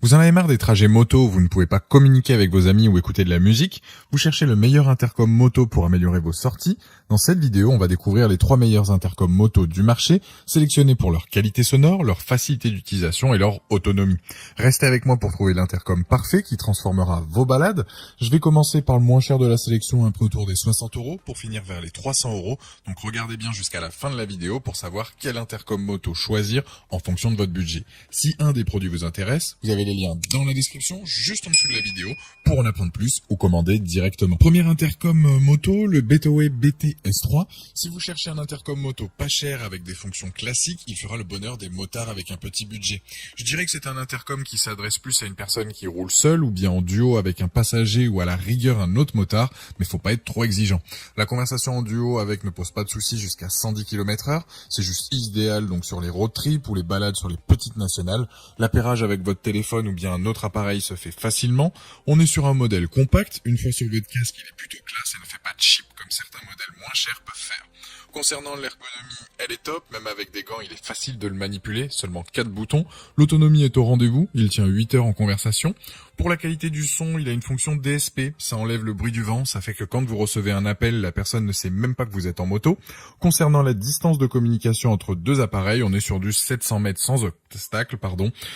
Vous en avez marre des trajets moto où vous ne pouvez pas communiquer avec vos amis ou écouter de la musique? Vous cherchez le meilleur intercom moto pour améliorer vos sorties? Dans cette vidéo, on va découvrir les 3 meilleurs intercoms moto du marché, sélectionnés pour leur qualité sonore, leur facilité d'utilisation et leur autonomie. Restez avec moi pour trouver l'intercom parfait qui transformera vos balades. Je vais commencer par le moins cher de la sélection, un peu autour des 60 € pour finir vers les 300 €. Donc regardez bien jusqu'à la fin de la vidéo pour savoir quel intercom moto choisir en fonction de votre budget. Si un des produits vous intéresse, vous avez les liens dans la description, juste en dessous de la vidéo, pour en apprendre plus ou commander directement. Premier intercom moto, le Betaway BT-S3. Si vous cherchez un intercom moto pas cher avec des fonctions classiques, il fera le bonheur des motards avec un petit budget. Je dirais que c'est un intercom qui s'adresse plus à une personne qui roule seule ou bien en duo avec un passager ou à la rigueur un autre motard, mais faut pas être trop exigeant. La conversation en duo avec ne pose pas de soucis jusqu'à 110 km/h, c'est juste idéal donc sur les road trips ou les balades sur les petites nationales. L'appairage avec votre téléphone ou bien un autre appareil se fait facilement. On est sur un modèle compact. Une fois sur votre casque, il est plutôt classe et ne fait pas de chip comme certains modèles moins chers peuvent faire. Concernant l'ergonomie, elle est top, même avec des gants, il est facile de le manipuler, seulement 4 boutons. L'autonomie est au rendez-vous, il tient 8 heures en conversation. Pour la qualité du son, il a une fonction DSP, ça enlève le bruit du vent, ça fait que quand vous recevez un appel, la personne ne sait même pas que vous êtes en moto. Concernant la distance de communication entre deux appareils, on est sur du 700 mètres sans obstacle,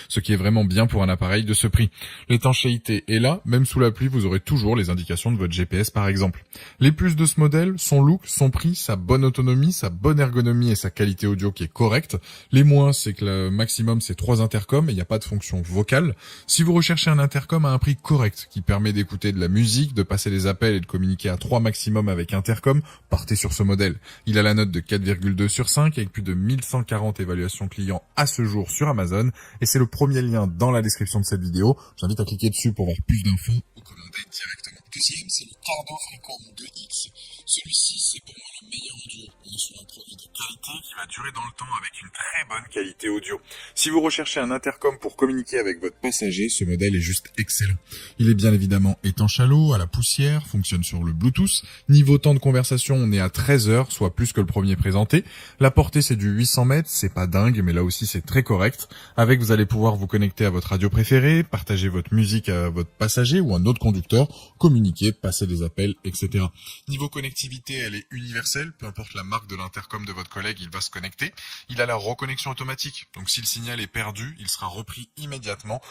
ce qui est vraiment bien pour un appareil de ce prix. L'étanchéité est là, même sous la pluie, vous aurez toujours les indications de votre GPS par exemple. Les plus de ce modèle, son look, son prix, sa bonne autonomie, sa bonne ergonomie et sa qualité audio qui est correcte. Les moins, c'est que le maximum c'est 3 intercoms et il n'y a pas de fonction vocale. Si vous recherchez un intercom à un prix correct qui permet d'écouter de la musique, de passer des appels et de communiquer à 3 maximum avec intercom, partez sur ce modèle. Il a la note de 4,2 sur 5 avec plus de 1140 évaluations clients à ce jour sur Amazon et c'est le premier lien dans la description de cette vidéo. J'invite à cliquer dessus pour voir plus d'infos ou commander directement. Deuxième, c'est le Cardo Freecom 2X. Celui-ci, c'est pour moi le meilleur audio. On est sur un produit de qualité qui va durer dans le temps avec une très bonne qualité audio. Si vous recherchez un intercom pour communiquer avec votre passager, ce modèle est juste excellent. Il est bien évidemment étanche à l'eau, à la poussière, fonctionne sur le Bluetooth. Niveau temps de conversation, on est à 13 heures, soit plus que le premier présenté. La portée, c'est du 800 mètres, c'est pas dingue, mais là aussi c'est très correct. Avec, vous allez pouvoir vous connecter à votre radio préférée, partager votre musique à votre passager ou un autre conducteur, communiquer, passer des appels, etc. Niveau connectivité, elle est universelle, peu importe la marque de l'intercom de votre collègue, il va se connecter. Il a la reconnexion automatique, donc si le signal est perdu, il sera repris immédiatement,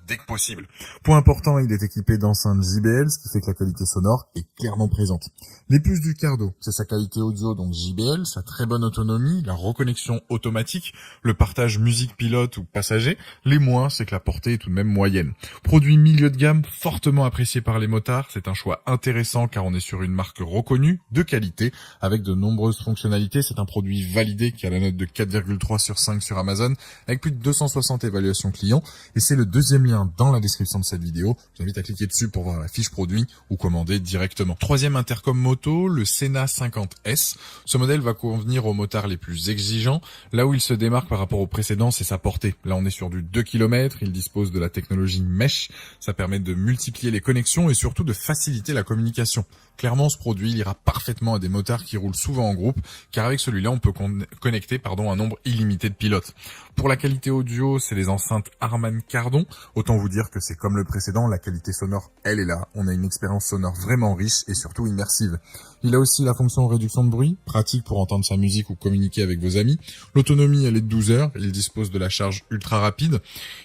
dès que possible. Point important, il est équipé d'enceintes JBL, ce qui fait que la qualité sonore est clairement présente. Les plus du Cardo, c'est sa qualité audio, donc JBL, sa très bonne autonomie, la reconnexion automatique, le partage musique pilote ou passager. Les moins, c'est que la portée est tout de même moyenne. Produit milieu de gamme, fortement apprécié par les motards, c'est un choix intéressant car on est sur une marque reconnue, de qualité, avec de nombreuses fonctionnalités. C'est un produit validé qui a la note de 4,3 sur 5 sur Amazon, avec plus de 260 évaluations clients, et c'est le deuxième lien dans la description de cette vidéo. Je vous invite à cliquer dessus pour voir la fiche produit ou commander directement. Troisième intercom moto, le Sena 50S. Ce modèle va convenir aux motards les plus exigeants. Là où il se démarque par rapport au précédent, c'est sa portée. Là, on est sur du 2 km, il dispose de la technologie Mesh. Ça permet de multiplier les connexions et surtout de faciliter la communication. Clairement, ce produit il ira parfaitement à des motards qui roulent souvent en groupe, car avec celui-là, on peut connecter un nombre illimité de pilotes. Pour la qualité audio, c'est les enceintes Harman Kardon. Autant vous dire que c'est comme le précédent, la qualité sonore, elle est là. On a une expérience sonore vraiment riche et surtout immersive. Il a aussi la fonction réduction de bruit, pratique pour entendre sa musique ou communiquer avec vos amis. L'autonomie, elle est de 12 heures. Il dispose de la charge ultra rapide.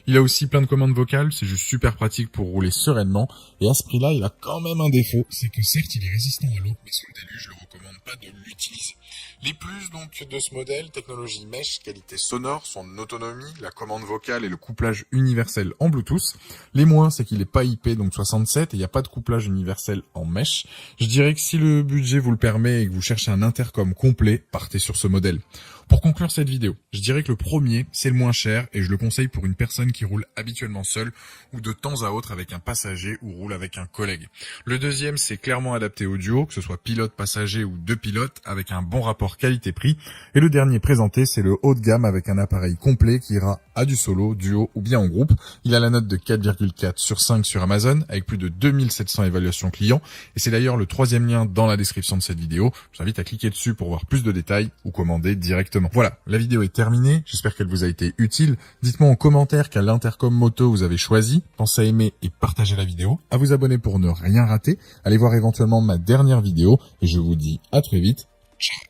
Il a aussi plein de commandes vocales. C'est juste super pratique pour rouler sereinement. Et à ce prix-là, il a quand même un défaut. C'est que certes, il est résistant à l'eau, mais sous le déluge, je ne recommande pas de l'utiliser. Les plus donc de ce modèle, technologie Mesh, qualité sonore, son autonomie, la commande vocale et le couplage universel en Bluetooth. Les moins, c'est qu'il est pas IP, donc 67, et il n'y a pas de couplage universel en Mesh. Je dirais que si le budget vous le permet et que vous cherchez un intercom complet, partez sur ce modèle. Pour conclure cette vidéo, je dirais que le premier, c'est le moins cher et je le conseille pour une personne qui roule habituellement seule ou de temps à autre avec un passager ou roule avec un collègue. Le deuxième, c'est clairement adapté au duo, que ce soit pilote, passager ou deux pilotes avec un bon rapport qualité-prix. Et le dernier présenté, c'est le haut de gamme avec un appareil complet qui ira à du solo, duo ou bien en groupe. Il a la note de 4,4 sur 5 sur Amazon avec plus de 2700 évaluations clients et c'est d'ailleurs le troisième lien dans la description de cette vidéo. Je vous invite à cliquer dessus pour voir plus de détails ou commander directement. Exactement. Voilà, la vidéo est terminée. J'espère qu'elle vous a été utile. Dites-moi en commentaire quel intercom moto vous avez choisi. Pensez à aimer et partager la vidéo, à vous abonner pour ne rien rater. Allez voir éventuellement ma dernière vidéo et je vous dis à très vite. Ciao.